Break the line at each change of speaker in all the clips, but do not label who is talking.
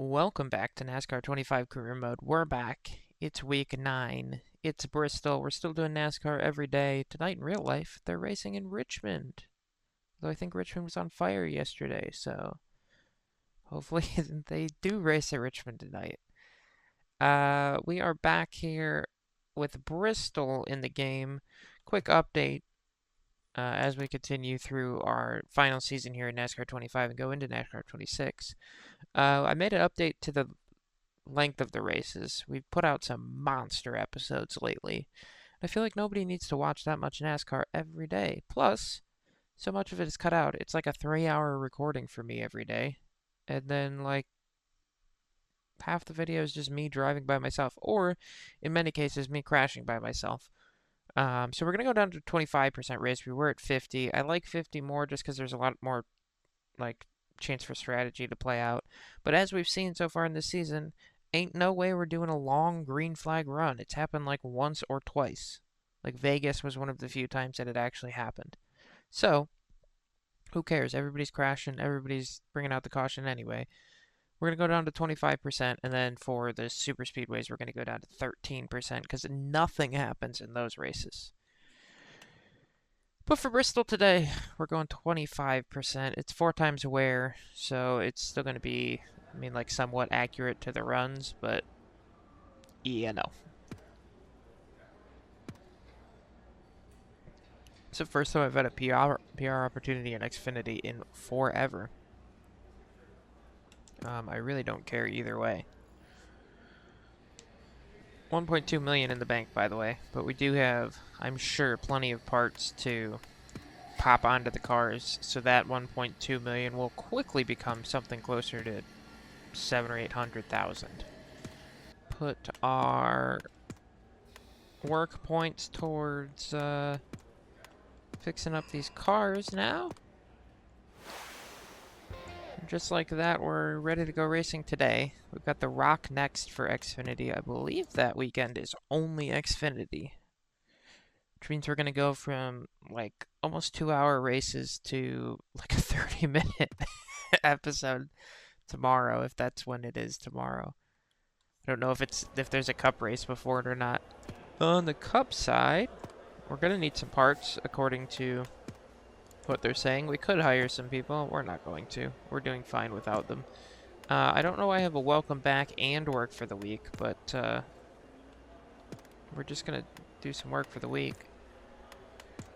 Welcome back to NASCAR 25 Career Mode. We're back. It's week 9. It's Bristol. We're still doing NASCAR every day. Tonight in real life, they're racing in Richmond. Though I think Richmond was on fire yesterday, so hopefully they do race at Richmond tonight. We are back here with Bristol in the game. Quick update as we continue through our final season here in NASCAR 25 and go into NASCAR 26. I made an update to the length of the races. We've put out some monster episodes lately. I feel like nobody needs to watch that much NASCAR every day. Plus, so much of it is cut out. It's like a 3-hour recording for me every day. And then, like, half the video is just me driving by myself, or in many cases, me crashing by myself. So we're going to go down to 25% race. We were at 50. I like 50 more just because there's a lot more, like, chance for strategy to play out. But as we've seen so far in this season, ain't no way we're doing a long green flag run. It's happened like once or twice. Like Vegas was one of the few times that it actually happened. So, who cares? Everybody's crashing. Everybody's bringing out the caution anyway. We're going to go down to 25%, and then for the super speedways, we're going to go down to 13% because nothing happens in those races. But for Bristol today, we're going 25%. It's 4 times wear, so it's still going to be, like somewhat accurate to the runs, but yeah, no. It's the first time I've had a PR opportunity in Xfinity in forever. I really don't care either way. 1.2 million in the bank, by the way, but we do have, I'm sure, plenty of parts to pop onto the cars, so that 1.2 million will quickly become something closer to 700,000 or 800,000. Put our work points towards fixing up these cars now. Just like that, we're ready to go racing today. We've got the Rock next for Xfinity. I believe that weekend is only Xfinity, which means we're going to go from like almost 2-hour races to like a 30-minute episode tomorrow, if that's when it is tomorrow. I don't know if there's a cup race before it or not. On the cup side, we're going to need some parts according to what they're saying. We could hire some people. We're not going to. We're doing fine without them. I don't know why I have a welcome back and work for the week, but we're just going to do some work for the week.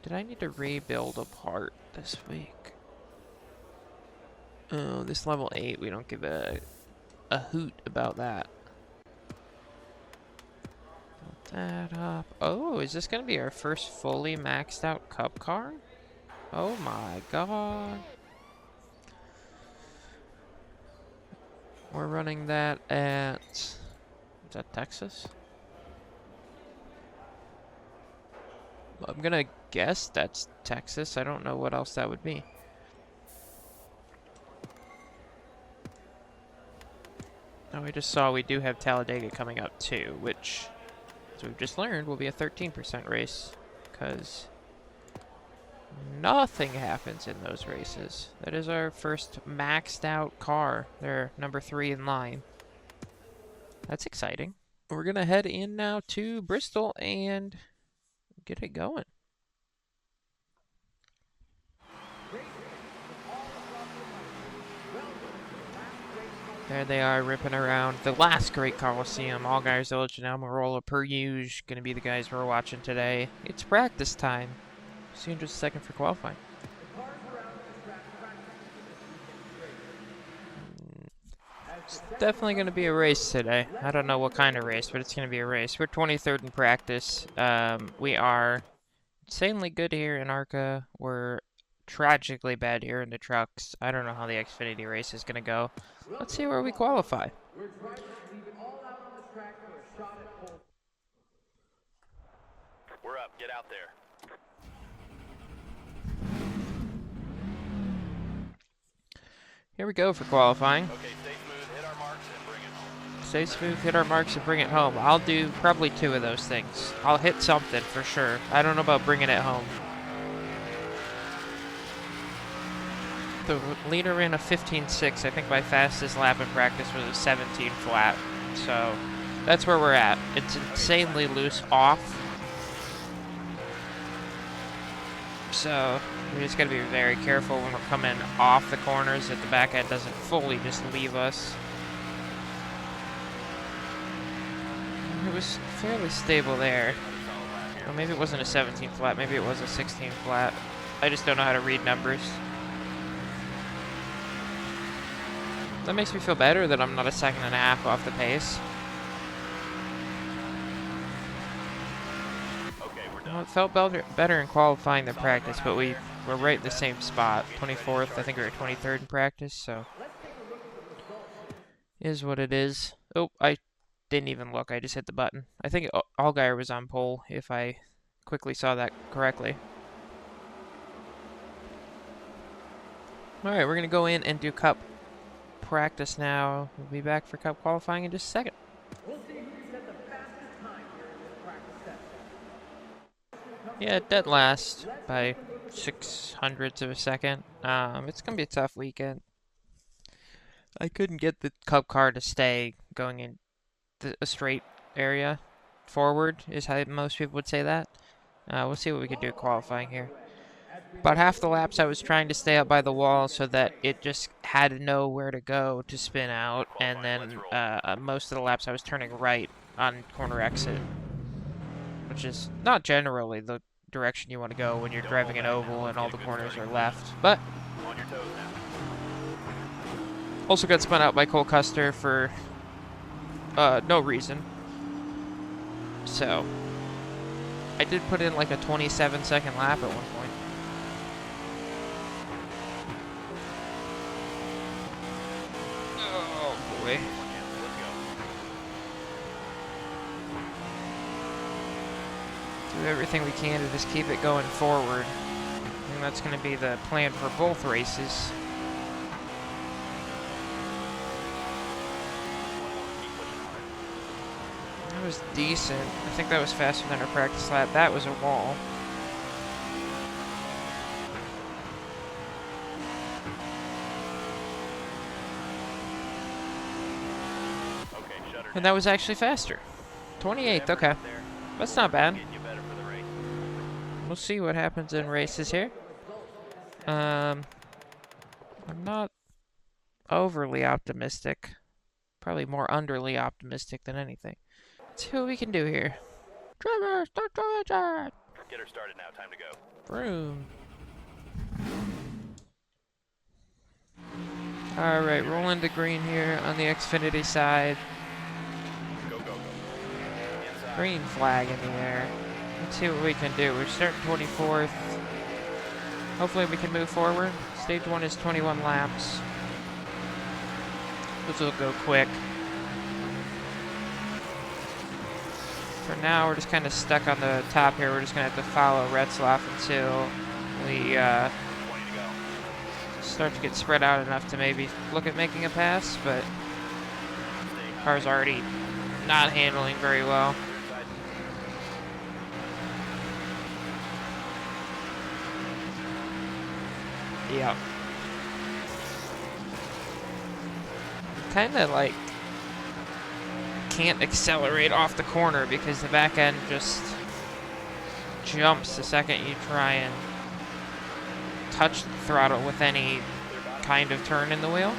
Did I need to rebuild a part this week? Oh, this level 8, we don't give a hoot about that. Build that up. Oh, is this going to be our first fully maxed out cup car? Oh my god. We're running that at... Is that Texas? I'm gonna guess that's Texas. I don't know what else that would be. Oh, we just saw we do have Talladega coming up too, which, as we've just learned, will be a 13% race, because nothing happens in those races. That is our first maxed out car. They're number 3 in line. That's exciting. We're going to head in now to Bristol and get it going. There they are, ripping around the last great Coliseum. Allgaier, Village, and Almirola per usual. Going to be the guys we're watching today. It's practice time. See you in just a second for qualifying. It's definitely going to be a race today. I don't know what kind of race, but it's going to be a race. We're 23rd in practice. We are insanely good here in ARCA. We're tragically bad here in the trucks. I don't know how the Xfinity race is going to go. Let's see where we qualify.
We're up. Get out there.
Here we go for qualifying.
Okay, stay smooth, hit our marks, and bring it home.
Stay smooth, hit our marks, and bring it home. I'll do probably 2 of those things. I'll hit something for sure. I don't know about bringing it home. The leader ran a 15.6. I think my fastest lap in practice was a 17 flat. So that's where we're at. It's insanely loose off. So we just gotta be very careful when we're coming off the corners that the back end doesn't fully just leave us. It was fairly stable there. Or maybe it wasn't a 17 flat, maybe it was a 16 flat. I just don't know how to read numbers. That makes me feel better that I'm not a second and a half off the pace. Well, it felt better in qualifying than practice, but we were right in the same spot. 24th, I think we were 23rd in practice, so is what it is. Oh, I didn't even look, I just hit the button. I think Allgaier was on pole, if I quickly saw that correctly. Alright, we're going to go in and do Cup practice now. We'll be back for Cup qualifying in just a second. Yeah, dead last by 0.06 of a second. It's going to be a tough weekend. I couldn't get the Cup car to stay going in a straight area forward, is how most people would say that. We'll see what we can do qualifying here. About half the laps I was trying to stay up by the wall so that it just had nowhere to go to spin out, and then most of the laps I was turning right on corner exit, which is not generally the direction you want to go when you're driving an oval and all the corners are left. But also got spun out by Cole Custer for no reason. So I did put in like a 27-second lap at one point. Oh boy. Do everything we can to just keep it going forward. I think that's going to be the plan for both races. That was decent. I think that was faster than our practice lap. That was a wall. And that was actually faster. 28th, okay. That's not bad. We'll see what happens in races here. I'm not overly optimistic. Probably more underly optimistic than anything. Let's see what we can do here. Driver, start the engine!
Get her started now, time to go.
Vroom. Alright, roll into green here on the Xfinity side.
Go, go, go. Inside.
Green flag in the air. Let's see what we can do. We're starting 24th. Hopefully we can move forward. Stage 1 is 21 laps. This will go quick. For now, we're just kind of stuck on the top here. We're just going to have to follow Retzloff until we start to get spread out enough to maybe look at making a pass, but the car's already not handling very well. Yeah. Kind of like can't accelerate off the corner because the back end just jumps the second you try and touch the throttle with any kind of turn in the wheel.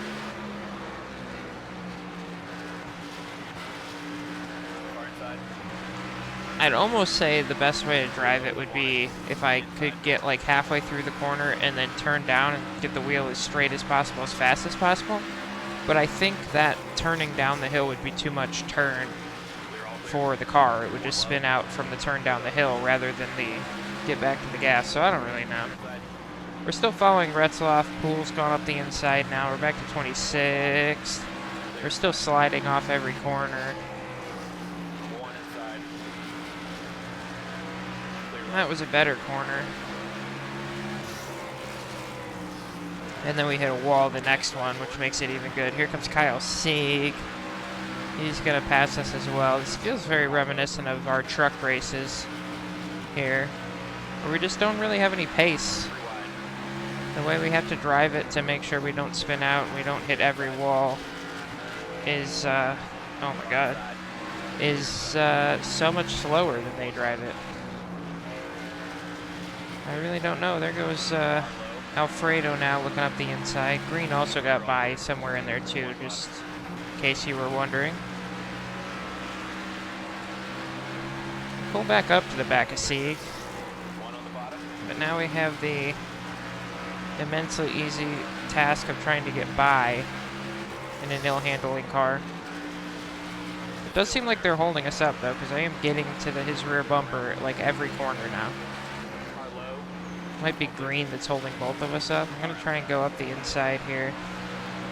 I'd almost say the best way to drive it would be if I could get like halfway through the corner and then turn down and get the wheel as straight as possible, as fast as possible. But I think that turning down the hill would be too much turn for the car. It would just spin out from the turn down the hill rather than the get back to the gas. So I don't really know. We're still following Retzloff. Poole's gone up the inside now. We're back to 26th. We're still sliding off every corner. That was a better corner. And then we hit a wall the next one, which makes it even good. Here comes Kyle Sieg. He's going to pass us as well. This feels very reminiscent of our truck races here, where we just don't really have any pace. The way we have to drive it to make sure we don't spin out and we don't hit every wall is, oh my god, is so much slower than they drive it. I really don't know. There goes Alfredo now looking up the inside. Green also got by somewhere in there too, just in case you were wondering. Pull back up to the back of Sieg. But now we have the immensely easy task of trying to get by in an ill-handling car. It does seem like they're holding us up though, because I am getting to his rear bumper at like every corner now. Might be Green that's holding both of us up. I'm gonna try and go up the inside here.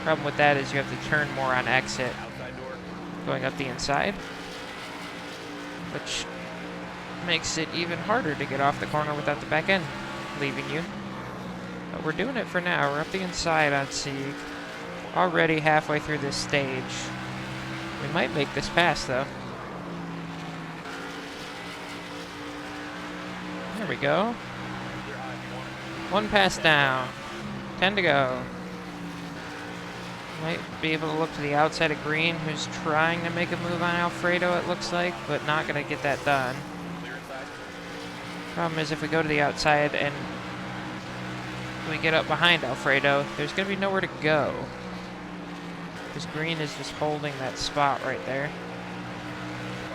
Problem with that is you have to turn more on exit going up the inside, which makes it even harder to get off the corner without the back end leaving you. But we're doing it for now. We're up the inside on Sieg. Already halfway through this stage. We might make this pass though. There we go. One pass down. 10 to go. Might be able to look to the outside of Green, who's trying to make a move on Alfredo, it looks like, but not going to get that done. Problem is, if we go to the outside and we get up behind Alfredo, there's going to be nowhere to go. Because Green is just holding that spot right there.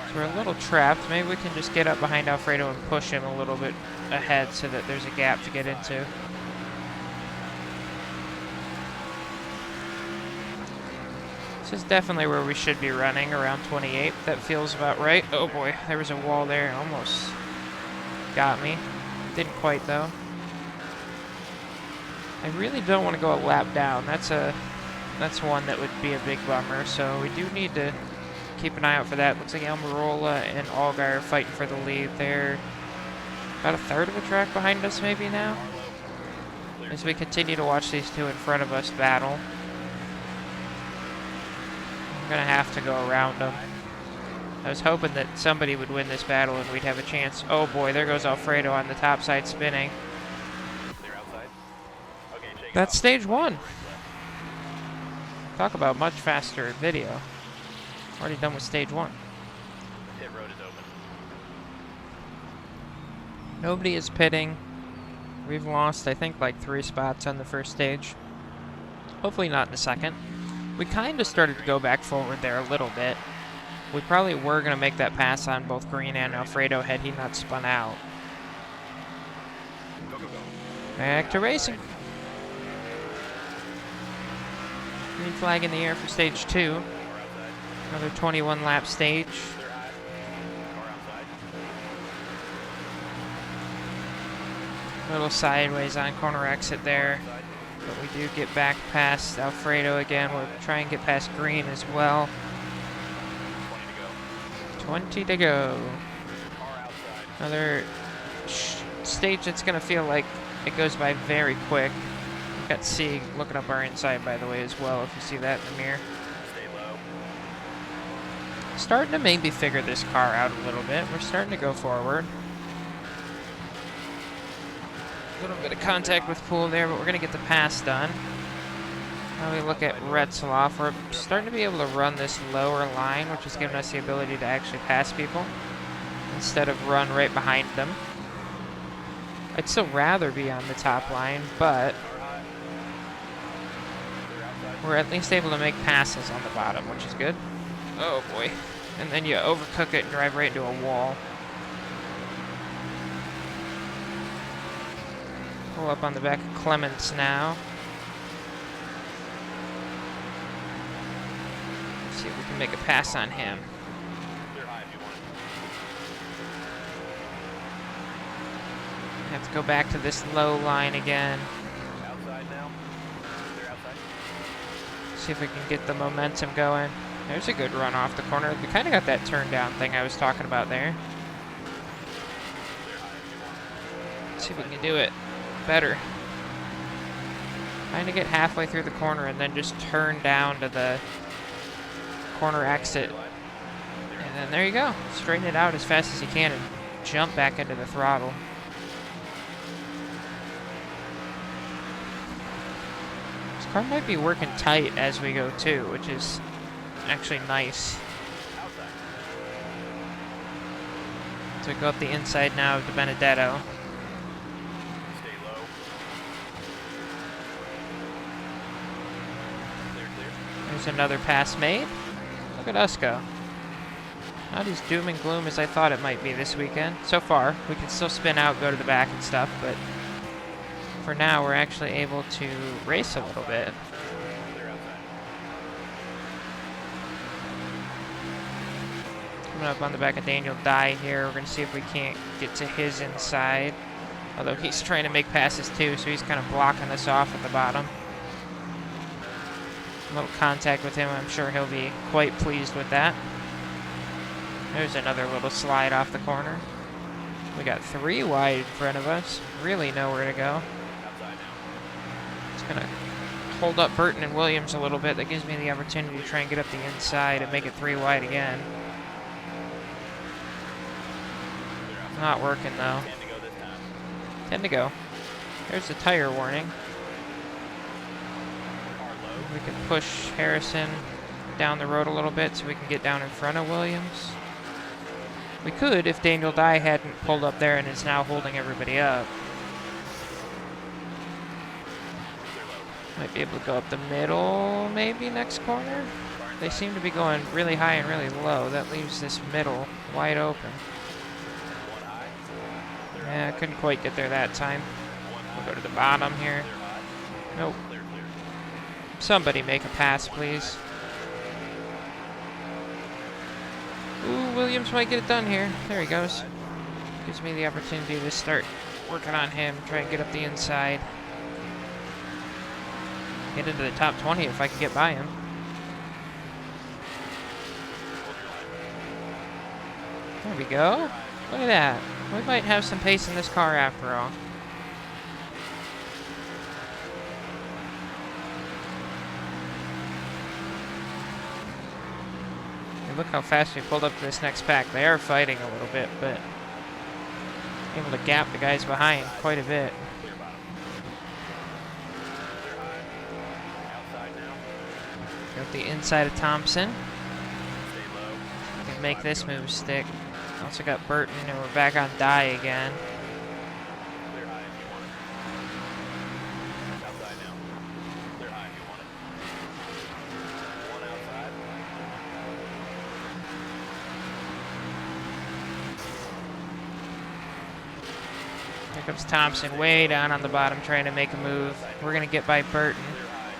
So we're a little trapped. Maybe we can just get up behind Alfredo and push him a little bit ahead so that there's a gap to get into. This is definitely where we should be running, around 28. That feels about right. Oh boy, there was a wall there. Almost got me. Didn't quite though. I really don't want to go a lap down. That's one that would be a big bummer. So we do need to keep an eye out for that. Looks like Almirola and Allgaier are fighting for the lead. They're about a third of a track behind us maybe now. As we continue to watch these two in front of us battle. I'm gonna have to go around them. I was hoping that somebody would win this battle and we'd have a chance. Oh boy, there goes Alfredo on the top side spinning. That's stage one. Talk about much faster video. Already done with stage one.
Pit road is open.
Nobody is pitting. We've lost, I think, like 3 spots on the first stage. Hopefully not in the second. We kind of started to go back forward there a little bit. We probably were going to make that pass on both Green and Alfredo had he not spun out. Back to racing. Green flag in the air for stage 2. Another 21 lap stage. A little sideways on corner exit there. But we do get back past Alfredo again. We'll try and get past Green as well. 20 to go. Another stage that's going to feel like it goes by very quick. We've got Sieg looking up our inside, by the way, as well, if you see that in the mirror. Starting to maybe figure this car out a little bit. We're starting to go forward. A little bit of contact with Poole there, but we're going to get the pass done. Now we look at Retzloff. We're starting to be able to run this lower line, which is giving us the ability to actually pass people instead of run right behind them. I'd still rather be on the top line, but we're at least able to make passes on the bottom, which is good. Oh boy. And then you overcook it and drive right into a wall. Pull up on the back of Clements now. See if we can make a pass on him. Have to go back to this low line again. See if we can get the momentum going. There's a good run off the corner. We kind of got that turn down thing I was talking about there. Let's see if we can do it better. Trying to get halfway through the corner and then just turn down to the corner exit. And then there you go. Straighten it out as fast as you can and jump back into the throttle. Car might be working tight as we go too, which is actually nice. So go up the inside now of the Benedetto.
Stay low. Clear, clear.
There's another pass made. Look at us go. Not as doom and gloom as I thought it might be this weekend. So far, we can still spin out, go to the back and stuff, but for now, we're actually able to race a little bit.
Clear outside.
Coming up on the back of Daniel Dye here. We're going to see if we can't get to his inside. Although he's trying to make passes too, so he's kind of blocking us off at the bottom. A little contact with him, I'm sure he'll be quite pleased with that. There's another little slide off the corner. We got 3 wide in front of us. Really nowhere to go.
Outside now.
It's going to hold up Burton and Williams a little bit. That gives me the opportunity to try and get up the inside and make it 3 wide again.
Clear outside.
Not working though.
10 to go this time.
10 to go. There's the tire warning.
Car low.
We can push Harrison down the road a little bit so we can get down in front of Williams. We could if Daniel Dye hadn't pulled up there and is now holding everybody up.
Clear low.
Might be able to go up the middle maybe next corner. They seem to be going really high and really low. That leaves this middle wide open.
One high. Clear
Yeah, I
outside.
couldn't quite get there that time.
One
We'll
high.
go to the bottom here.
Clear high.
Nope.
Clear, clear.
Somebody make a pass, please. Ooh, Williams might get it done here. There he goes. Gives me the opportunity to start working on him, try and get up the inside. Get into the top 20 if I can get by him.
Hold your line.
There we go. Look at that. We might have some pace in this car after all. Hey, look how fast we pulled up to this next pack. They are fighting a little bit, but able to gap the guys behind quite a bit.
Clear bottom. Clear high. Outside now.
Got the inside of Thompson.
Stay low.
We can make this move stick. Also got Burton, and we're back on Dye again.
Clear high if you want it. Outside now. Clear high if you want it. One outside.
Here comes Thompson way down on the bottom trying to make a move. We're going to get by Burton.
Clear high.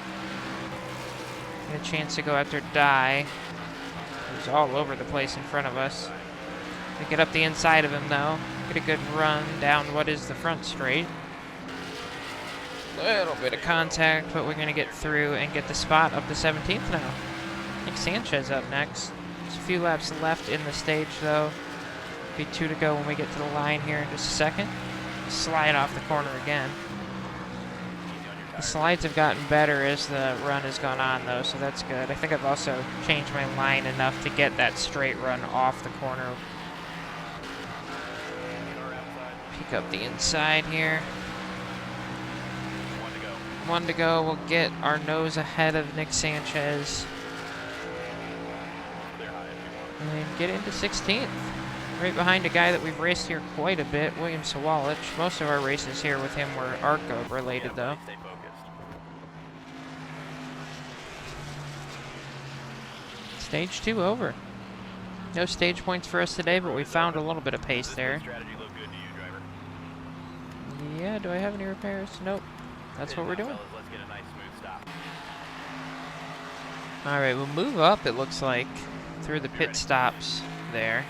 Get a chance to go after Dye, who's all over the place in front of us. We get up the inside of him though. Get a good run down what is the front straight. Little bit of contact, but we're going to get through and get the spot up to 17th now. I think Sanchez up next. There's a few laps left in the stage though. Be 2 to go when we get to the line here in just a second. Slide off the corner again.
Easy on your
The
tires.
slides have gotten better as the run has gone on though, so that's good. I think I've also changed my line enough to get that straight run off the corner.
Car outside.
Peek up the inside here.
One to go.
1 to go. We'll get our nose ahead of Nick Sanchez
Clear high if you want it.
and get into 16th. Right behind a guy that we've raced here quite a bit, William Sawalich. Most of our races here with him were ARCA related though.
Stay focused.
Stage 2 over. No stage points for us today, but we found a little bit of pace
Does
there.
this strategy look good to you, driver?
Yeah, do I have any repairs? Nope. That's what we're doing.
Fellas, let's get a nice smooth stop.
Alright, we'll move up, it looks like, through the pit stops there.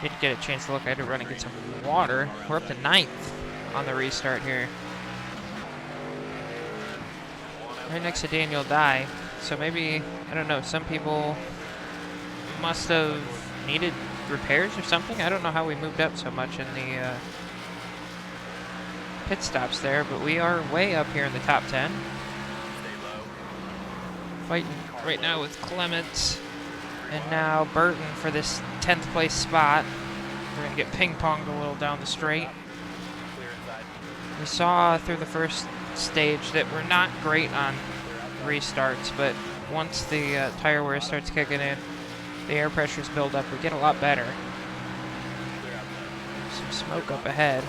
Didn't get a chance to look. I had to run and get some water. We're up to 9th on the restart here. Right next to Daniel Dye. So maybe, I don't know, some people must have needed repairs or something. I don't know how we moved up so much in the pit stops there, but we are way up here in the top 10.
Stay low.
Fighting right now with Clements and now Burton for this 10th place spot. We're going to get ping-ponged a little down the straight.
Clear inside.
We saw through the first stage that we're not great on restarts, but once the tire wear starts kicking in, the air pressures build up, we get a lot better. Some smoke up ahead.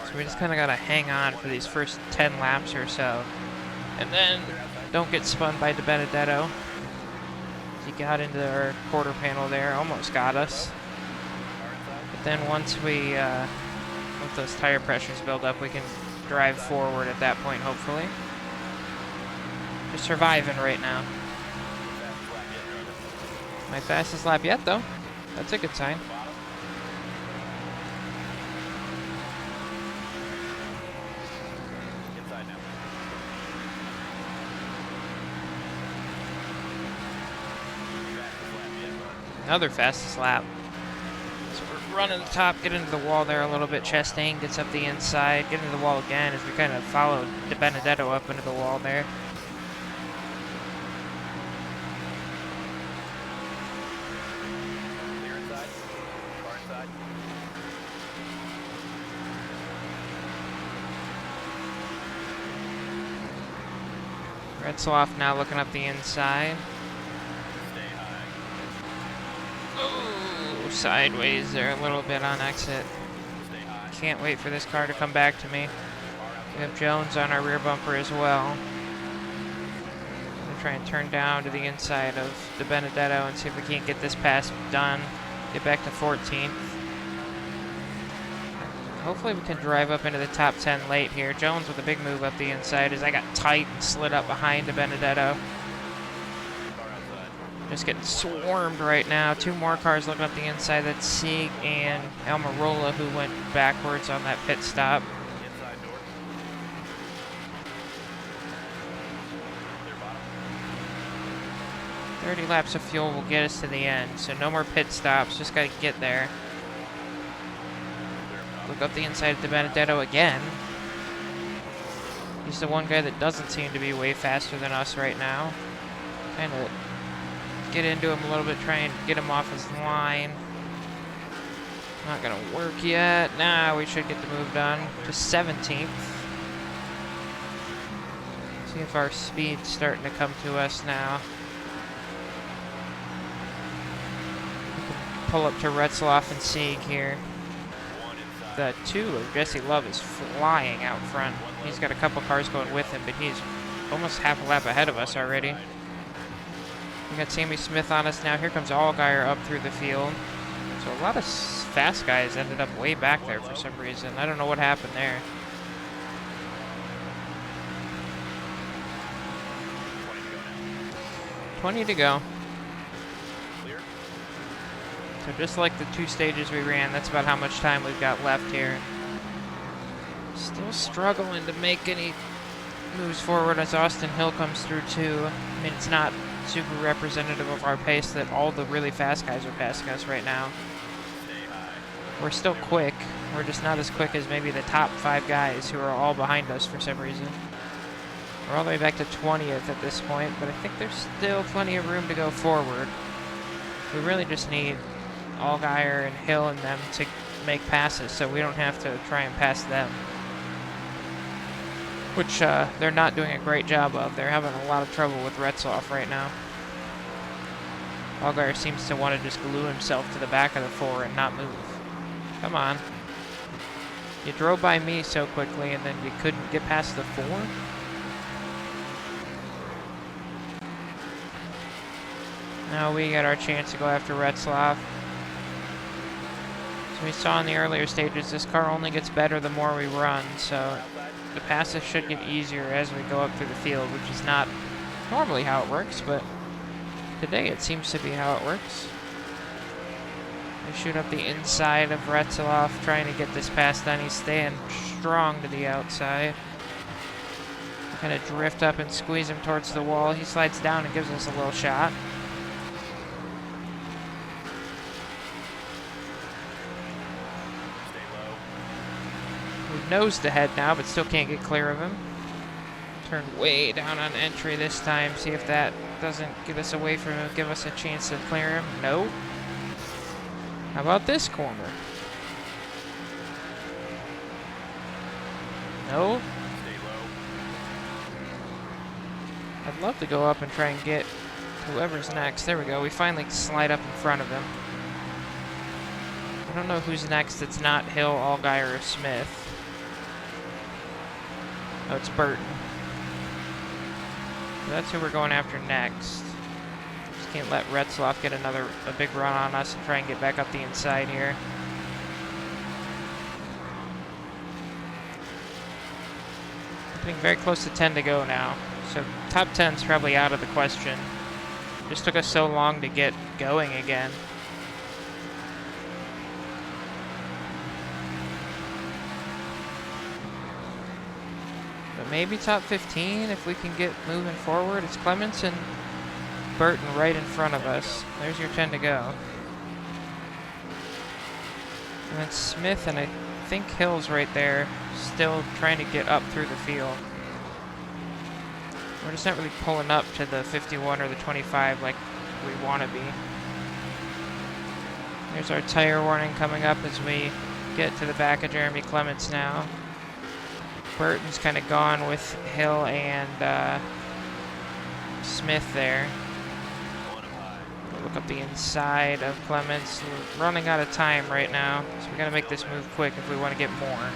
So we just kind of got to hang on for these first 10 laps or so. And then don't get spun by DiBenedetto. He got into our quarter panel there, almost got us. But then once those tire pressures build up, we can drive forward at that point, hopefully. Just surviving right now. My fastest lap yet, though. That's a good sign. Another fastest lap. So we're running the top, get into the wall there a little bit. Chastain gets up the inside, get into the wall again as we kind of followed DiBenedetto up into the wall there. Retzloff now looking up the inside. Oh, sideways there a little bit on exit. Can't wait for this car to come back to me. We have Jones on our rear bumper as well. I'm gonna try and turn down to the inside of DiBenedetto and see if we can't get this pass done. Get back to 14th. Hopefully we can drive up into the top 10 late here. Jones with a big move up the inside as I got tight and slid up behind DiBenedetto. Just getting swarmed right now. Two more cars looking up the inside. That's Sieg and Almirola, who went backwards on that pit stop. 30 laps of fuel will get us to the end, so no more pit stops. Just got to get there. Look up the inside of DiBenedetto again. He's the one guy that doesn't seem to be way faster than us right now. Kind of get into him a little bit, try and get him off his line. Not gonna work yet. Nah, we should get the move done. To 17th. See if our speed's starting to come to us now. We can pull up to Retzloff and Sieg here. The 2 of Jesse Love is flying out front. He's got a couple cars going with him, but he's almost half a lap ahead of us already. We got Sammy Smith on us now. Here comes Allgaier up through the field. So a lot of fast guys ended up way back there for some reason. I don't know what happened there. 20 to go. So just like the 2 stages we ran, that's about how much time we've got left here. Still struggling to make any moves forward as Austin Hill comes through too. I mean, it's not super representative of our pace that all the really fast guys are passing us right now. We're still quick. We're just not as quick as maybe the top 5 guys who are all behind us for some reason. We're all the way back to 20th at this point, but I think there's still plenty of room to go forward. We really just need Allgaier and Hill and them to make passes so we don't have to try and pass them. Which they're not doing a great job of. They're having a lot of trouble with Retzloff right now. Allgaier seems to want to just glue himself to the back of the 4 and not move. Come on. You drove by me so quickly and then you couldn't get past the 4? Now we got our chance to go after Retzloff. As we saw in the earlier stages, this car only gets better the more we run, so the passes should get easier as we go up through the field, which is not normally how it works, but today it seems to be how it works. We shoot up the inside of Retzloff, trying to get this pass done. He's staying strong to the outside. Kind of drift up and squeeze him towards the wall. He slides down and gives us a little shot. We've nosed ahead now, but still can't get clear of him. Turn way down on entry this time. See if that doesn't get us away from him, give us a chance to clear him. Nope. How about this corner? No. I'd love to go up and try and get whoever's next. There we go. We finally slide up in front of him. I don't know who's next. It's not Hill, Allgaier, or Smith. Oh, it's Burton. So that's who we're going after next. Just can't let Retzloff get a big run on us and try and get back up the inside here. Getting very close to 10 to go now. So top 10's probably out of the question. Just took us so long to get going again. But maybe top 15 if we can get moving forward. It's Clements and Burton right in front of us. There's your 10 to go. And then Smith and I think Hill's right there, still trying to get up through the field. We're just not really pulling up to the 51 or the 25 like we want to be. There's our tire warning coming up as we get to the back of Jeremy Clements now. Burton's kind of gone with Hill and Smith there. Look up the inside of Clements. We're running out of time right now, so we gotta make this move quick if we want to get more.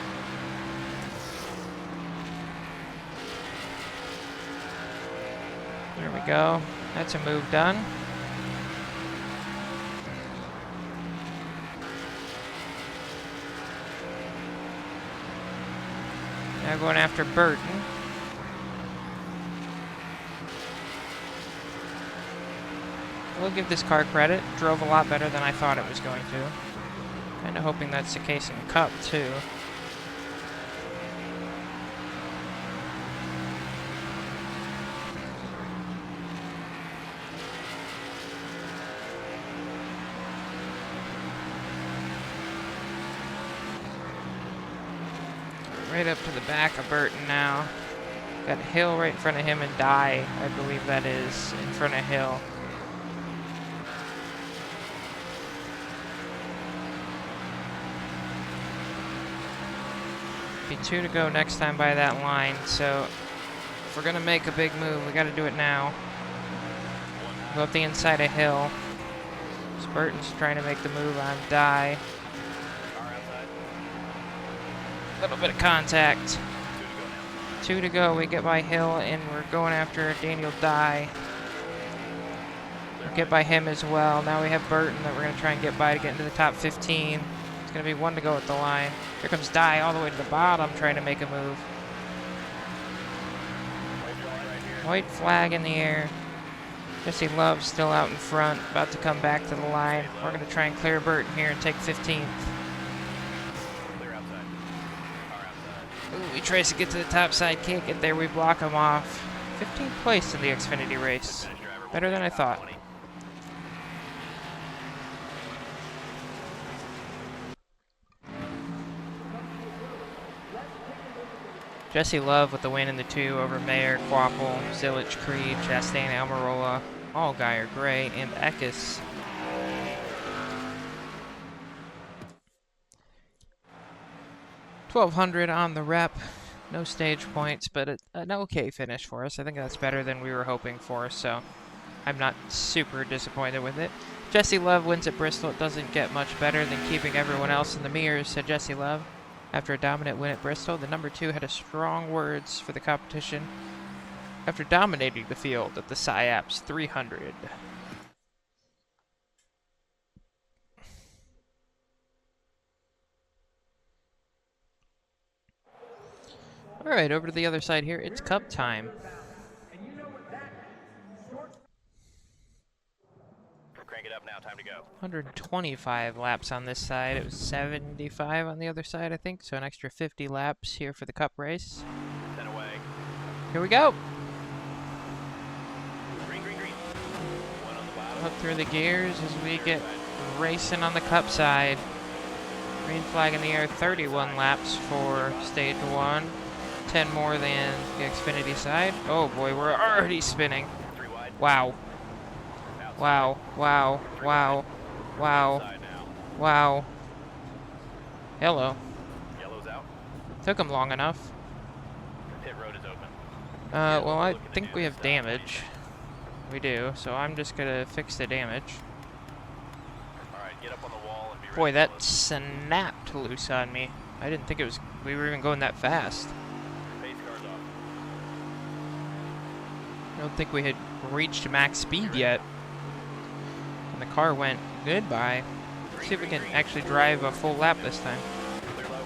There we go. That's a move done. Now going after Burton. We'll give this car credit. Drove a lot better than I thought it was going to. Kind of hoping that's the case in the Cup, too. Right up to the back of Burton now. Got Hill right in front of him and Dye, I believe that is, in front of Hill. Be 2 to go next time by that line, so if we're gonna make a big move, we gotta do it now. Go up the inside of Hill. Burton's trying to make the move on Dye. A little bit of contact. 2 to go, we get by Hill, and we're going after Daniel Dye. We'll get by him as well. Now we have Burton that we're gonna try and get by to get into the top 15. It's gonna be 1 to go at the line. Here comes Dye all the way to the bottom trying to make a move. White flag in the air. Jesse Love still out in front, about to come back to the line. We're gonna try and clear Burton here and take 15th. Ooh, he tries to get to the top side, can't get there, we block him off. 15th place in the Xfinity race. Better than I thought. Jesse Love with the win in the 2 over Mayer, Quapple, Zilich, Creed, Chastain, Almirola, Allgaier, Gray, and Eckes. $1,200 on the rep. No stage points, but an okay finish for us. I think that's better than we were hoping for, so I'm not super disappointed with it. Jesse Love wins at Bristol. It doesn't get much better than keeping everyone else in the mirrors, said Jesse Love. After a dominant win at Bristol, the number 2 had a strong words for the competition after dominating the field at the SciAps 300. All right, over to the other side here. It's Cup time.
Crank it up now, time to go.
125 laps on this side. It was 75 on the other side, I think. So an extra 50 laps here for the Cup race.
10 away.
Here we go.
Green, green, green. 1 on the bottom.
Up through the gears as we get racing on the Cup side. Green flag in the air, 31 laps for stage 1. 10 more than the Xfinity side. Oh boy, we're already spinning.
3 wide.
Wow. Wow, wow, wow, wow,
Side now.
wow. Hello.
Yellow's out.
Took him long enough.
Pit road is open.
Well, I
looking to
think
do
we
this,
have
what do you
damage.
think?
We do, so I'm just gonna fix the damage.
All right, get up on the wall and be
Boy,
ready,
that
fellas.
snapped loose on me. I didn't think we were even going that fast.
Pace cars off.
I don't think we had reached max speed
ready?
yet. And the car went goodbye. Let's see if we can actually drive a full lap this time.
Clear low.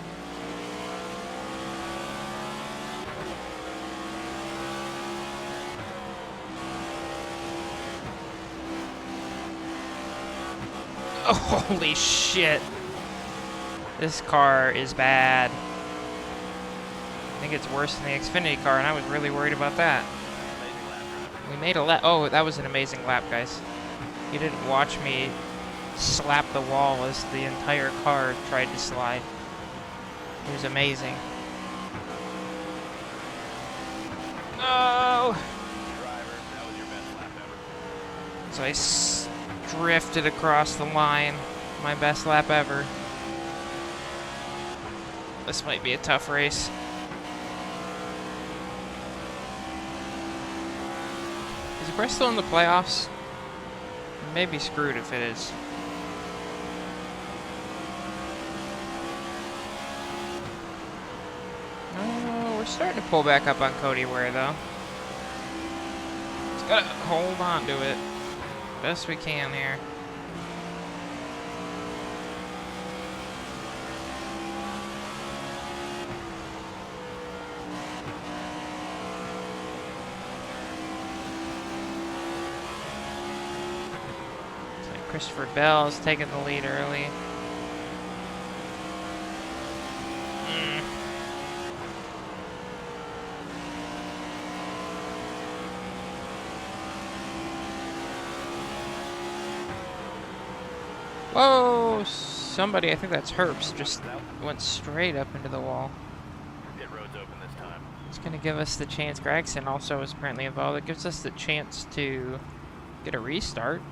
Oh, holy shit. This car is bad. I think it's worse than the Xfinity car, and I was really worried about that.
Amazing lap driver.
We made a lap. Oh, that was an amazing lap, guys. You didn't watch me slap the wall as the entire car tried to slide. It was amazing. No!
Driver, that was your best lap ever.
So I drifted across the line. My best lap ever. This might be a tough race. Is Bristol in the playoffs? I may be screwed if it is. Oh, we're starting to pull back up on Cody Ware, though. Just gotta hold on to it best we can here. Christopher Bell is taking the lead early. Whoa! Somebody, I think that's Herbst, just went straight up into the wall.
Pit road's open this time.
It's going to give us the chance. Gregson also is apparently involved. It gives us the chance to get a restart.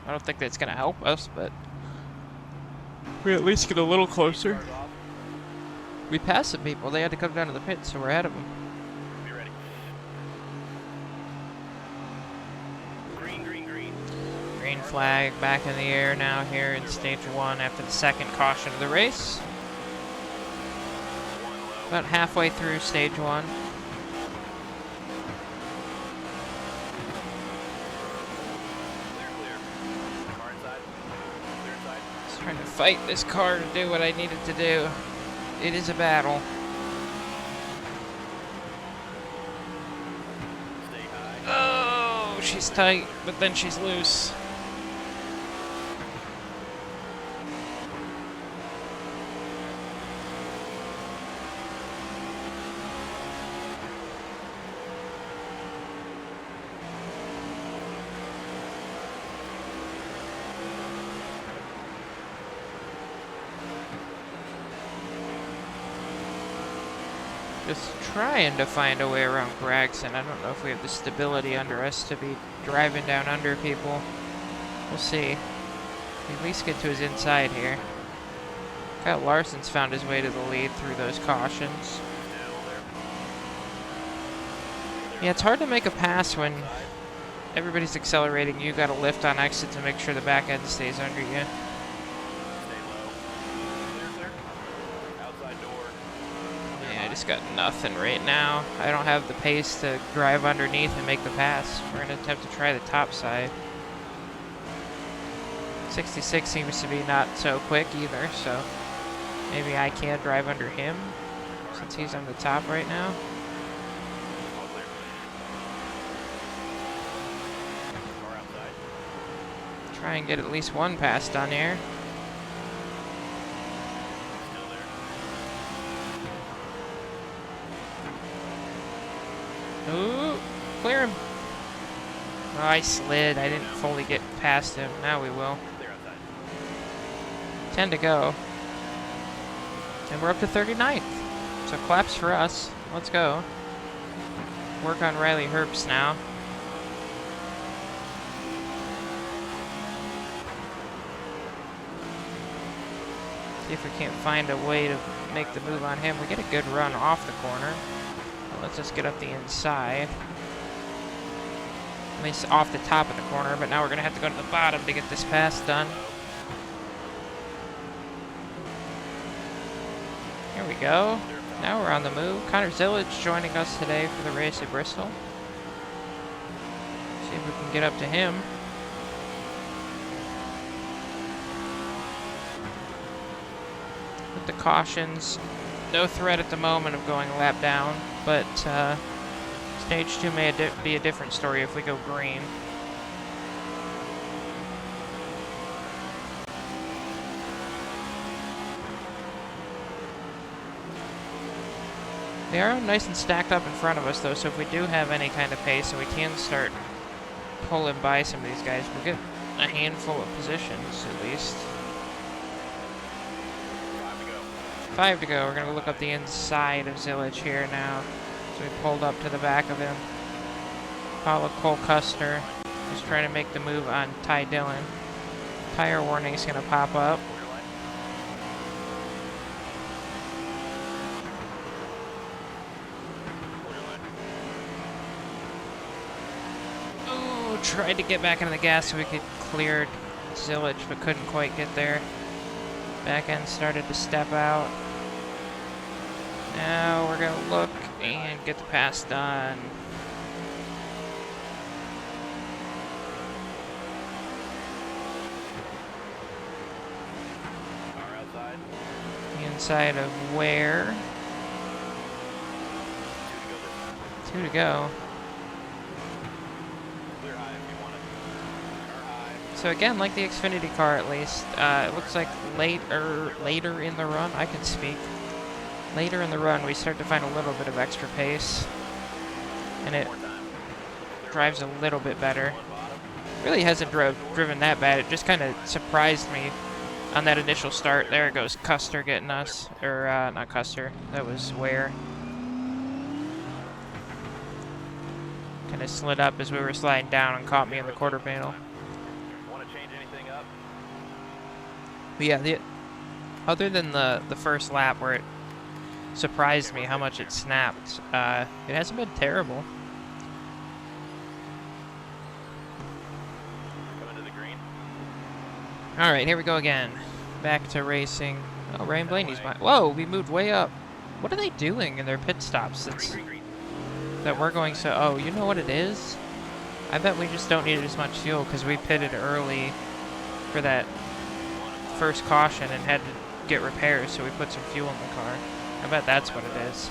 I don't think that's going to help us, but we at least get a little closer.
Cars off.
We passed some people. They had to come down to the pit, so we're ahead of them.
Be ready. Green, green, green.
Green flag back in the air now here in stage 1 after the second caution of the race.
One low.
About halfway through stage 1.
Clear, clear. Car inside. Clear inside.
Just trying to fight this car to do what I need it to do. It is a battle.
Stay high.
Oh, she's tight, but then she's loose. Just trying to find a way around Gregson. I don't know if we have the stability under us to be driving down under people. We'll see. We at least get to his inside here. Kyle Larson's found his way to the lead through those cautions.
Still there.
Yeah, it's hard to make a pass when everybody's accelerating. You gotta lift on exit to make sure the back end stays under you.
Stay low. Clear, clear. Outside door.
Yeah, I just got nothing right now. I don't have the pace to drive underneath and make the pass. We're gonna attempt to try the top side. 66 seems to be not so quick either, so maybe I can drive under him since he's on the top right now.
All clear. Car outside.
Try and get at least one pass done here.
Still there.
Ooh, clear him. Oh, I slid. I didn't fully get past him. Now we will.
Clear outside.
10 to go. And we're up to 39th. So claps for us. Let's go. Work on Riley Herbst now. See if we can't find a way to make the move on him. We get a good run off the corner. Let's just get up the inside. At least off the top of the corner, but now we're going to have to go to the bottom to get this pass done. Here we go. Now we're on the move. Connor Zillage joining us today for the race at Bristol. See if we can get up to him. With the cautions, no threat at the moment of going a lap down, but stage 2 may be a different story if we go green. They are nice and stacked up in front of us, though, so if we do have any kind of pace and we can start pulling by some of these guys, we'll get a handful of positions, at least. 5 to go. We're going to look up the inside of Zillage here now. So we pulled up to the back of him. Follow Cole Custer. He's trying to make the move on Ty Dillon. Tire warning is going to pop up. Tried to get back into the gas so we could clear Zillage, but couldn't quite get there. Back end started to step out. Now we're going to look and get the pass done. The inside of where? 2 to go. So again, like the Xfinity car at least, it looks like later in the run, I can speak. Later in the run, we start to find a little bit of extra pace. And it drives a little bit better. Really hasn't driven that bad. It just kind of surprised me on that initial start. There goes Custer getting us. Or, not Custer. That was Ware. Kind of slid up as we were sliding down and caught me in the quarter panel. But yeah, other than the first lap where it surprised me how much it snapped, it hasn't been terrible. All right, here we go again. Back to racing. Oh, Ryan Blaney's behind. Whoa, we moved way up. What are they doing in their pit stops? That we're going so... Oh, you know what it is? I bet we just don't need as much fuel because we pitted early for that first caution and had to get repairs, so we put some fuel in the car. I bet that's what it is.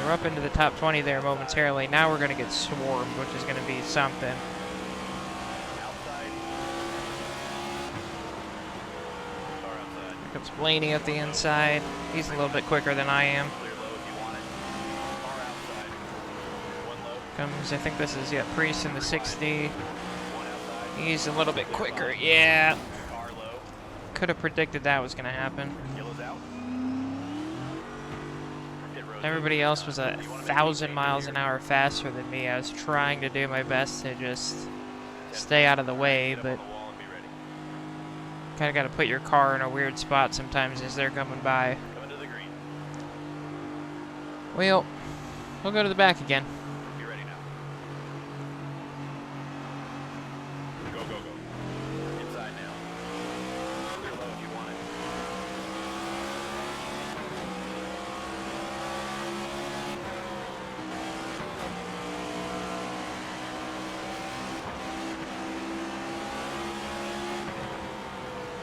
We're up into the top 20 there momentarily. Now we're going to get swarmed, which is going to be something. Here comes Blaney up the inside. He's a little bit quicker than I am. Comes, I think this is, yeah, Priest in the 60. He's a little bit quicker. Yeah. Could have predicted that was going to happen. Everybody else was 1,000 miles an hour faster than me. I was trying to do my best to just stay out of the way, but kind of got to put your car in a weird spot sometimes as they're coming by. Well, we'll go to the back again.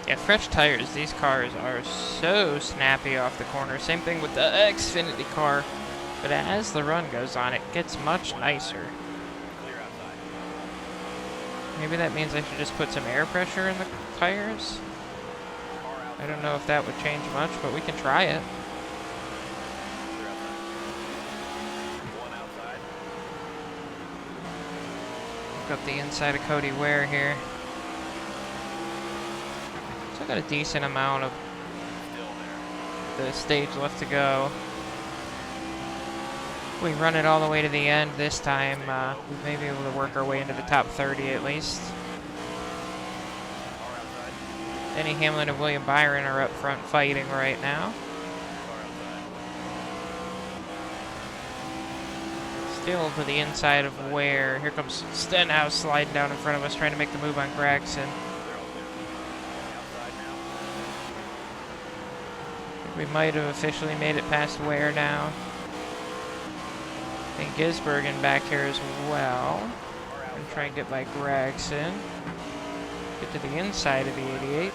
Yeah, fresh tires. These cars are so snappy off the corner. Same thing with the Xfinity car. But as the run goes on, it gets much nicer. Maybe that means I should just put some air pressure in the tires? I don't know if that would change much, but we can try it. Look up the inside of Cody Ware here. Still got a decent amount of the stage left to go. If we run it all the way to the end this time, we may be able to work our way into the top 30 at least. Denny Hamlin and William Byron are up front fighting right now. Still to the inside of where. Here comes Stenhouse sliding down in front of us, trying to make the move on Gregson. We might have officially made it past Ware now. I think Gisbergen back here as well. And try and get by Gregson. Get to the inside of the 88.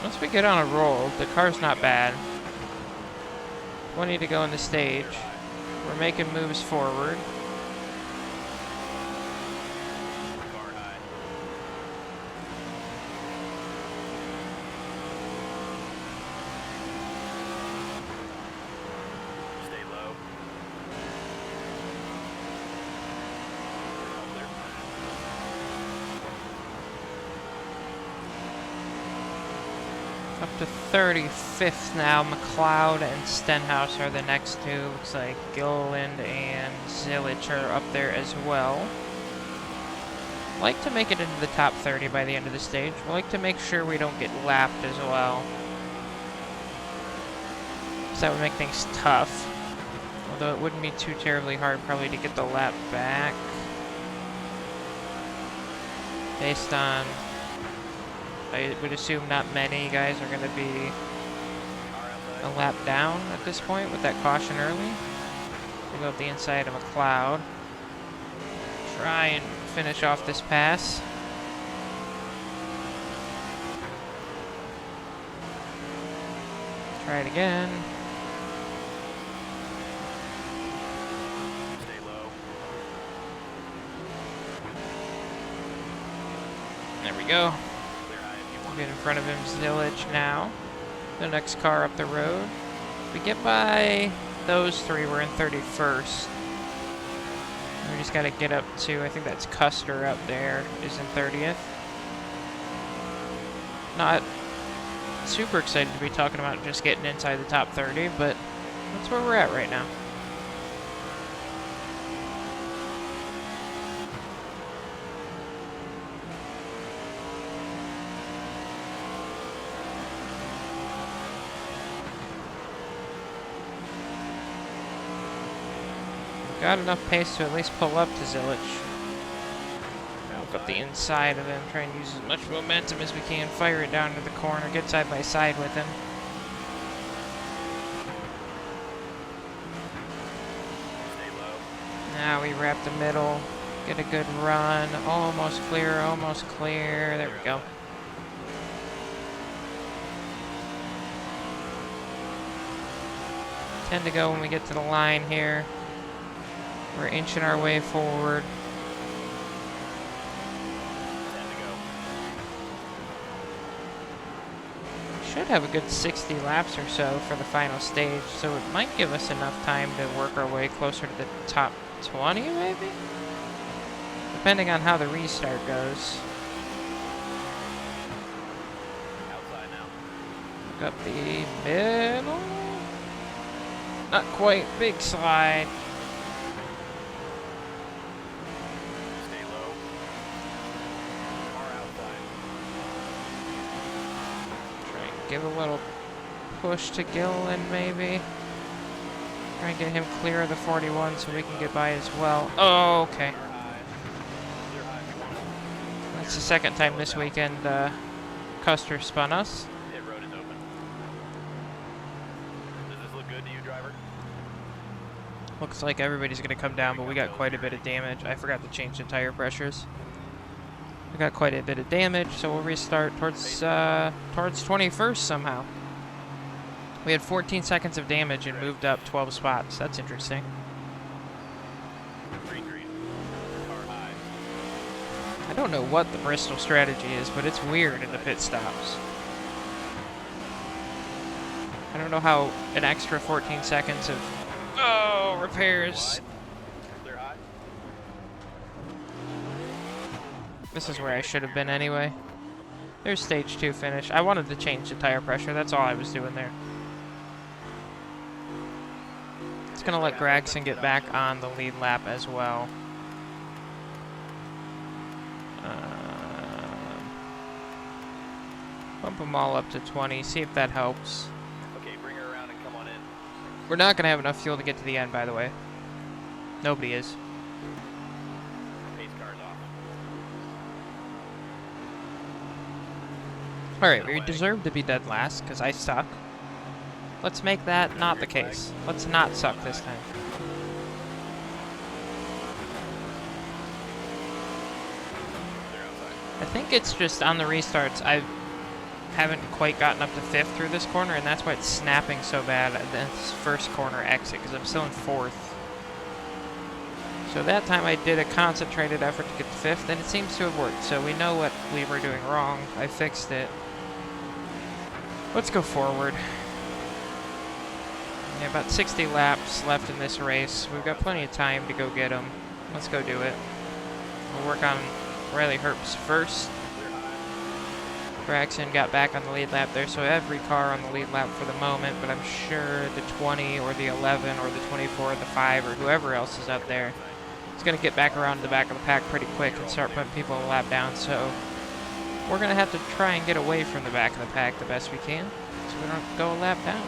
Once we get on a roll, the car's not bad. 20 to go in the stage. We're making moves forward. Up to 35th now. McLeod and Stenhouse are the next two. Looks like Gilliland and Zilich are up there as well. Like to make it into the top 30 by the end of the stage. We like to make sure we don't get lapped as well. So that would make things tough. Although it wouldn't be too terribly hard probably to get the lap back. Based on, I would assume not many guys are going to be a lap down at this point with that caution early. We'll go up the inside of McLeod. Try and finish off this pass. Try it again.
Stay low.
There we go.
Clear high if you want.
Get in front of him, Zilich now. The next car up the road. If we get by those three, we're in 31st. We just got to get up to, I think that's Custer up there, is in 30th. Not super excited to be talking about just getting inside the top 30, but that's where we're at right now. Got enough pace to at least pull up to Zilich. Look up the inside of him, try and use as much momentum as we can, fire it down to the corner, get side by side with him.
Stay low.
Now we wrap the middle, get a good run, almost clear, there we go. Ten to go when we get to the line here. We're inching our way forward.
10 to go.
Should have a good 60 laps or so for the final stage, so it might give us enough time to work our way closer to the top 20, maybe? Depending on how the restart goes.
Outside now.
Look up the middle. Not quite. Big slide.
Stay low. Car outside.
Try and give a little push to Gilliland, maybe. Try and get him clear of the 41 so we can get by as well. Oh, okay.
Car high. Clear high if you want it.
That's the second time this weekend Custer spun us.
Pit road is open. Does this look good to you, driver?
Looks like everybody's going to come down, but we got quite a bit of damage. I forgot to change the tire pressures. We got quite a bit of damage, so we'll restart towards 21st somehow. We had 14 seconds of damage and moved up 12 spots. That's interesting.
Green, green. Car high.
I don't know what the Bristol strategy is, but it's weird in the pit stops. I don't know how an extra 14 seconds of repairs.
Clear high.
This is where I should have been anyway. There's stage 2 finish. I wanted to change the tire pressure. That's all I was doing there. It's going to let Gregson get back on the lead lap as well. Bump them all up to 20, see if that helps.
Okay, bring her around and come on in.
We're not going to have enough fuel to get to the end, by the way. Nobody is.
Pace car's off.
Alright, we deserve to be dead last, because I suck. Let's make that not the case. Let's not suck this time.
They're outside.
I think it's just on the restarts, I haven't quite gotten up to 5th through this corner, and that's why it's snapping so bad at this first corner exit, because I'm still in 4th. So that time I did a concentrated effort to get to 5th, and it seems to have worked. So we know what we were doing wrong. I fixed it. Let's go forward. Yeah, about 60 laps left in this race. We've got plenty of time to go get them. Let's go do it. We'll work on Riley Herbst first. Braxton got back on the lead lap there, so every car on the lead lap for the moment, but I'm sure the 20 or the 11 or the 24 or the 5 or whoever else is up there is going to get back around to the back of the pack pretty quick and start putting people a lap down, so we're going to have to try and get away from the back of the pack the best we can so we don't go a lap down.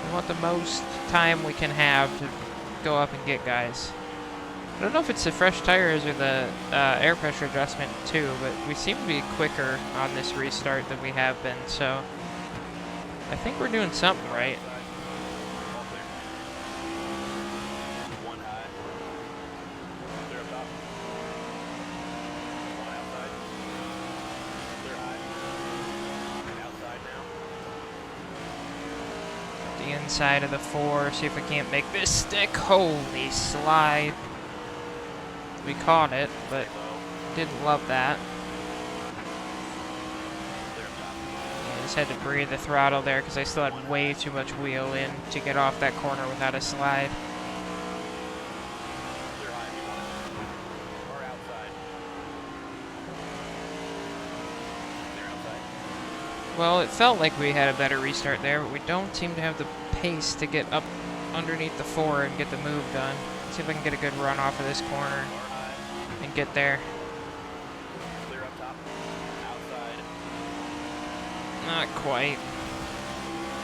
We want the most time we can have to go up and get guys. I don't know if it's the fresh tires or the air pressure adjustment too, but we seem to be quicker on this restart than we have been, so I think we're doing something right.
All clear. One high. They're up top. One outside. They're high. Outside now.
The inside of the 4, see if we can't make this stick. Holy slide. We caught it, but didn't love that. I just had to breathe the throttle there because I still had way too much wheel in to get off that corner without a slide.
They're high if you want it. Or outside. They're outside.
Well, it felt like we had a better restart there, but we don't seem to have the pace to get up underneath the 4 and get the move done. Let's see if I can get a good run off of this corner and get there.
Clear up top. Outside.
Not quite.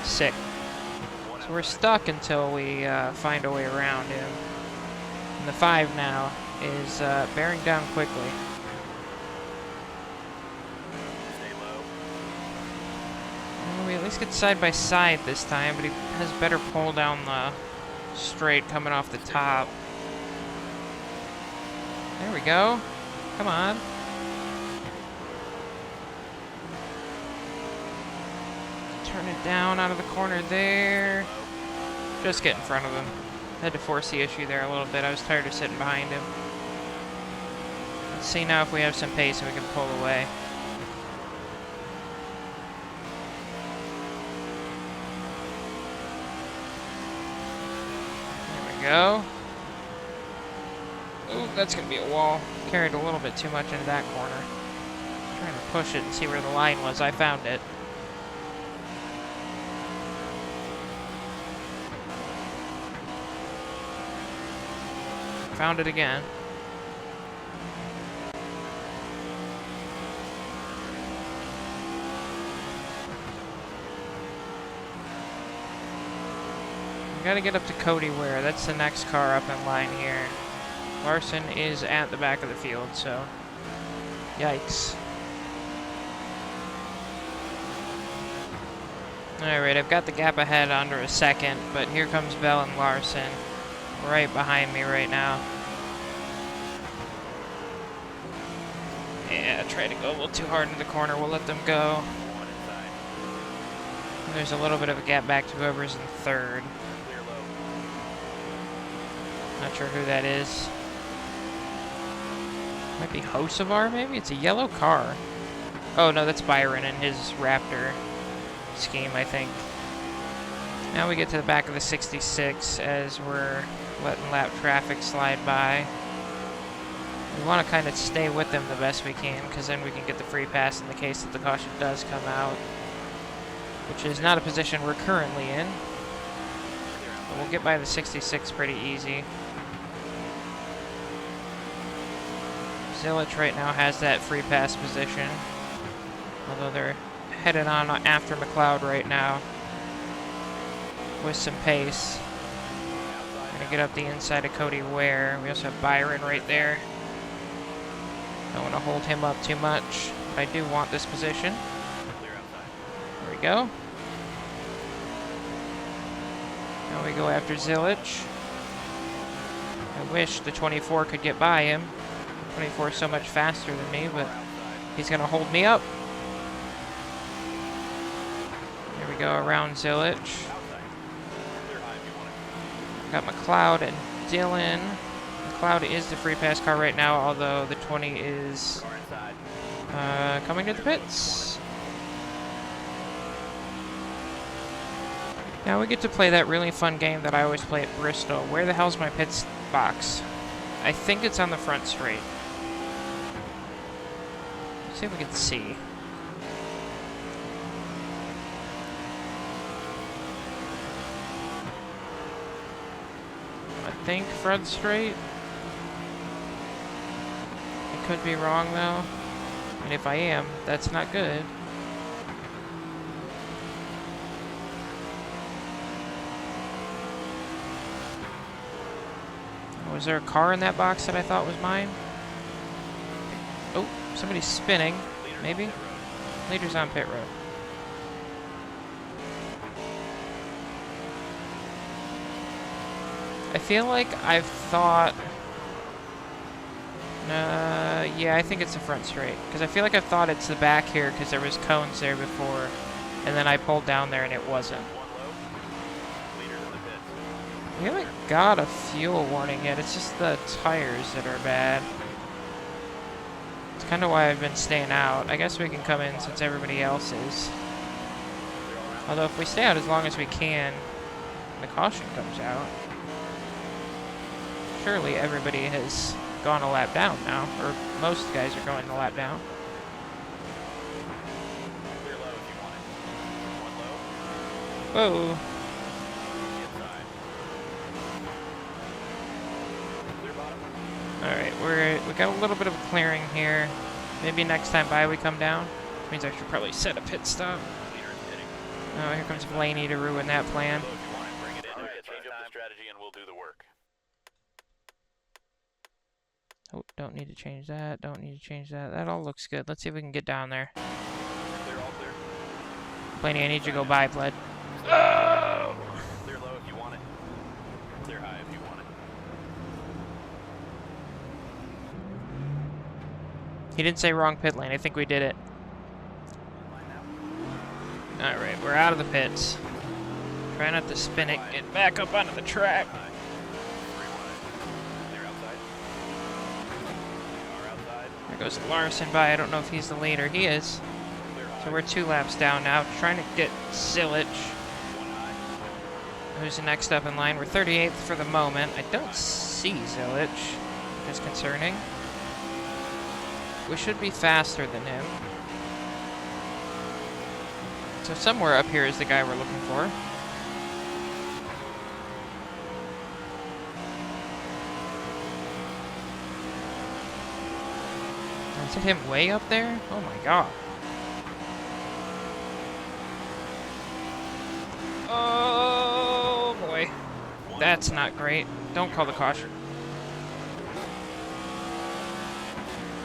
6.
One
So we're
outside.
stuck until we find a way around him. And the 5 now is bearing down quickly.
Stay low.
Well, we at least get side by side this time, but he has better pull down the straight coming off the top. There we go. Come on. Turn it down out of the corner there. Just get in front of him. Had to force the issue there a little bit. I was tired of sitting behind him. Let's see now if we have some pace and we can pull away. There we go. Ooh, that's gonna be a wall. Carried a little bit too much into that corner. Trying to push it and see where the line was. I found it. Found it again. We gotta get up to Cody Ware. That's the next car up in line here. Larson is at the back of the field, so yikes. Alright, I've got the gap ahead under a second, but here comes Bell and Larson right behind me right now. Yeah, try to go a little too hard into the corner. We'll let them go.
One inside.
And there's a little bit of a gap back to whoever's in 3rd.
Clear low.
Not sure who that is. Might be Hocevar, maybe? It's a yellow car. Oh, no, that's Byron and his Raptor scheme, I think. Now we get to the back of the 66 as we're letting lap traffic slide by. We want to kind of stay with them the best we can, because then we can get the free pass in the case that the caution does come out, which is not a position we're currently in. But we'll get by the 66 pretty easy. Zilich right now has that free pass position. Although they're headed on after McLeod right now with some pace. Gonna get up the inside of Cody Ware. We also have Byron right there. Don't want to hold him up too much, but I do want this position. There we go. Now we go after Zilich. I wish the 24 could get by him. 24 is so much faster than me, but he's gonna hold me up. Here we go around Zilich. Got McLeod and Dylan. McLeod is the free pass car right now, although the 20 is coming to the pits. Now we get to play that really fun game that I always play at Bristol. Where the hell's my pits box? I think it's on the front straight. Let's see if we can see. I think front straight. I could be wrong though. And if I am, that's not good. Was there a car in that box that I thought was mine? Oh, somebody's spinning. Maybe? Leader's on pit road. I feel like I've thought... yeah, I think it's the front straight. Because I feel like I thought it's the back here because there was cones there before. And then I pulled down there and it wasn't. We haven't got a fuel warning yet. It's just the tires that are bad. It's kind of why I've been staying out. I guess we can come in since everybody else is. Although if we stay out as long as we can, the caution comes out. Surely everybody has gone a lap down now, or most guys are going a lap down. Whoa. Alright, we got a little bit of a clearing here. Maybe next time by we come down. Which means I should probably set a pit stop. Oh, here comes Blaney to ruin that plan. Oh, don't need to change that, don't need to change that. That all looks good. Let's see if we can get down there. Blaney, I need you to go by, Bled. Oh!
Clear low if you want it. Clear high if you want it.
He didn't say wrong pit lane. I think we did it. Alright, we're out of the pits. Try not to spin it. Get back up onto the track. There goes Larson by. I don't know if he's the leader. He is. So we're 2 laps down now. Trying to get Zilich, who's the next up in line. We're 38th for the moment. I don't see Zilich, which is concerning. We should be faster than him. So somewhere up here is the guy we're looking for. Is it him way up there? Oh my god. Oh boy. That's not great. Don't call the caution.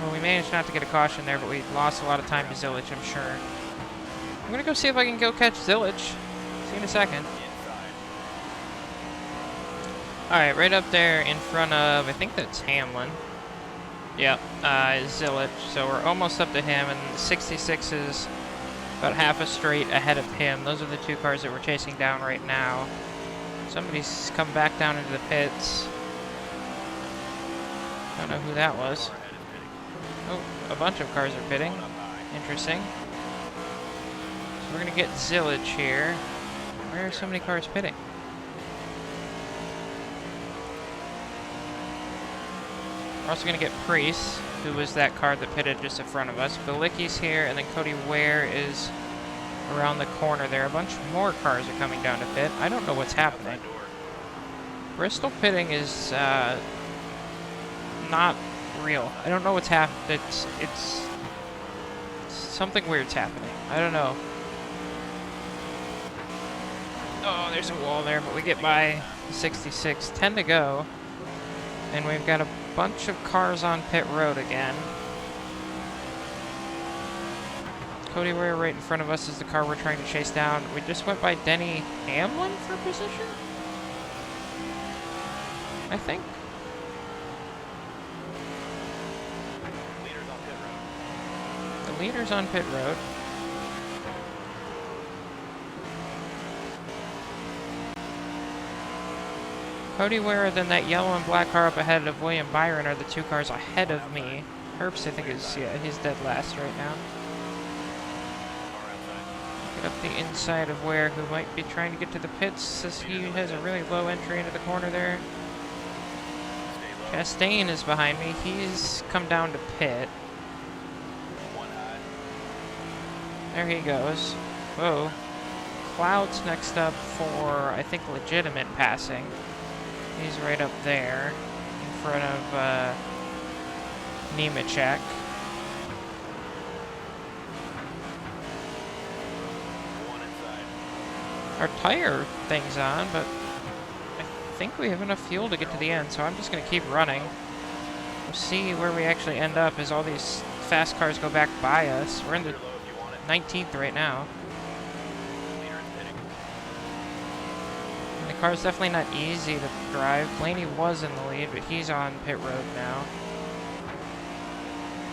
Well, we managed not to get a caution there, but we lost a lot of time to Zilich, I'm sure. I'm gonna go see if I can go catch Zilich. See you in a second. Alright, right up there in front of, I think that's Hamlin. Yep, Zilich. So we're almost up to him, and the 66 is about half a straight ahead of him. Those are the 2 cars that we're chasing down right now. Somebody's come back down into the pits. Don't know who that was. Oh, a bunch of cars are pitting. Interesting. So we're gonna get Zilich here. Where are so many cars pitting? We're also gonna get Priest, who was that car that pitted just in front of us. Bilicki's here, and then Cody Ware is around the corner there. A bunch more cars are coming down to pit. I don't know what's happening. Bristol pitting is not real. I don't know what's happened. It's Something weird's happening. I don't know. Oh, there's a wall there, but we get by 66. 10 to go. And we've got a bunch of cars on pit road again. Cody Ware right in front of us is the car we're trying to chase down. We just went by Denny Hamlin for position? I think.
Leaders on pit road.
The leader's on pit road. Cody Ware, then that yellow and black car up ahead of William Byron are the two cars ahead of me. Herbst, I think, is, yeah, he's dead last right now. Get up the inside of Ware, who might be trying to get to the pits, as he has a really low entry into the corner there. Chastain is behind me. He's come down to pit. There he goes. Whoa. Cloud's next up for, I think, legitimate passing. He's right up there in front of Nemechek. Our tire thing's on, but I think we have enough fuel to get to the end, so I'm just going to keep running. We'll see where we actually end up as all these fast cars go back by us. We're in the 19th right now. The car's definitely not easy to drive. Blaney was in the lead, but he's on pit road now.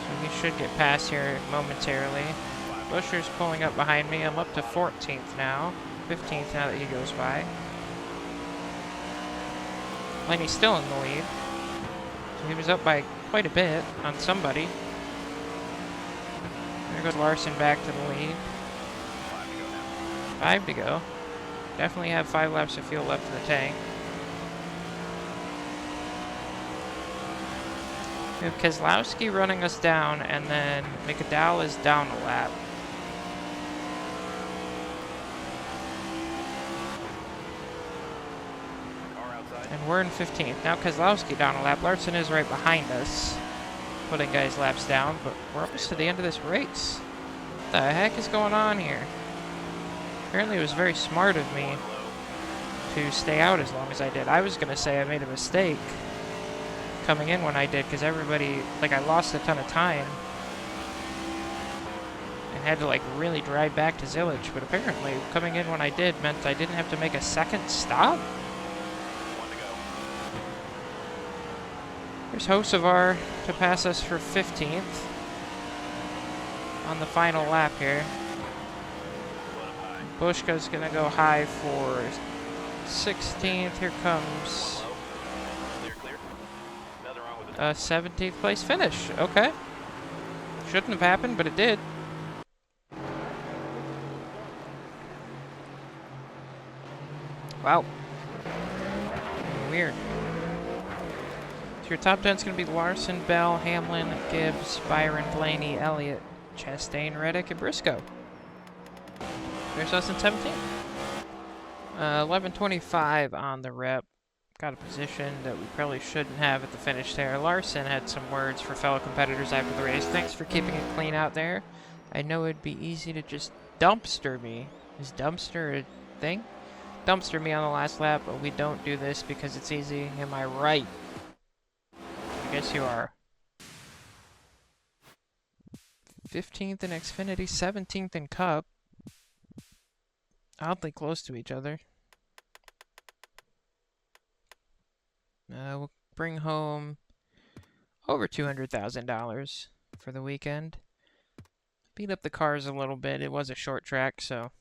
So he should get past here momentarily. Buscher's pulling up behind me. I'm up to 14th now. 15th now that he goes by. Blaney's still in the lead. So he was up by quite a bit on somebody. There goes Larson back to the lead. 5 to go. Definitely have 5 laps of fuel left in the tank. We have Keselowski running us down, and then McDowell is down a lap. And we're in 15th. Now Keselowski down a lap. Larson is right behind us, putting guys' laps down, but we're almost to the end of this race. What the heck is going on here? Apparently it was very smart of me to stay out as long as I did. I was going to say I made a mistake coming in when I did, because everybody, like, I lost a ton of time and had to, like, really drive back to Zillage, but apparently coming in when I did meant I didn't have to make a second stop. There's Hocevar to pass us for 15th on the final lap here. Bushka's gonna go high for 16th. Here comes 17th place finish. Okay. Shouldn't have happened, but it did. Wow. Weird. So your top 10 is going to be Larson, Bell, Hamlin, Gibbs, Byron, Blaney, Elliott, Chastain, Reddick, and Briscoe. There's us in 17th. 11:25 on the rep. Got a position that we probably shouldn't have at the finish there. Larson had some words for fellow competitors after the race. Thanks for keeping it clean out there. I know it'd be easy to just dumpster me. Is dumpster a thing? Dumpster me on the last lap, but we don't do this because it's easy. Am I right? I guess you are. 15th in Xfinity, 17th in Cup. Oddly close to each other. We'll bring home over $200,000 for the weekend. Beat up the cars a little bit. It was a short track, so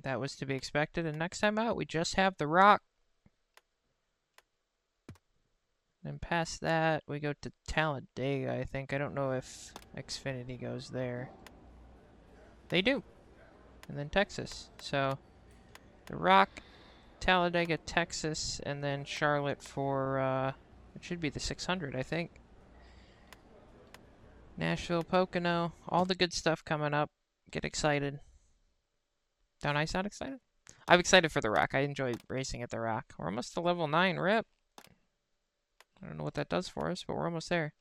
that was to be expected. And next time out, we just have the Rock. And past that, we go to Talladega, I think. I don't know if Xfinity goes there. They do. And then Texas. So, the Rock, Talladega, Texas, and then Charlotte for, it should be the 600, I think. Nashville, Pocono, all the good stuff coming up. Get excited. Don't I sound excited? I'm excited for the Rock. I enjoy racing at the Rock. We're almost to level 9 rip. I don't know what that does for us, but we're almost there.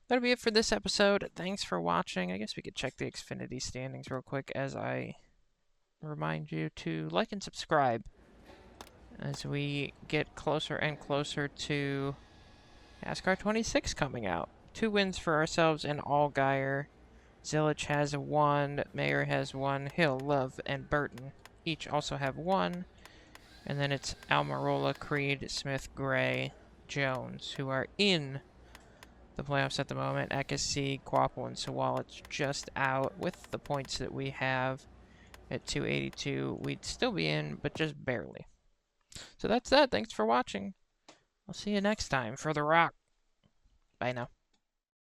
that'll be it for this episode. Thanks for watching. I guess we could check the Xfinity standings real quick as I remind you to like and subscribe as we get closer and closer to NASCAR 26 coming out. 2 wins for ourselves and Allgaier. Zilich has 1, Mayer has 1, Hill, Love, and Burton each also have 1. And then it's Almirola, Creed, Smith, Gray, Jones, who are in the playoffs at the moment. Akasi, Quapple, and Sawalit's just out. With the points that we have at 282, we'd still be in, but just barely. So that's that. Thanks for watching. I'll see you next time for The Rock. Bye now.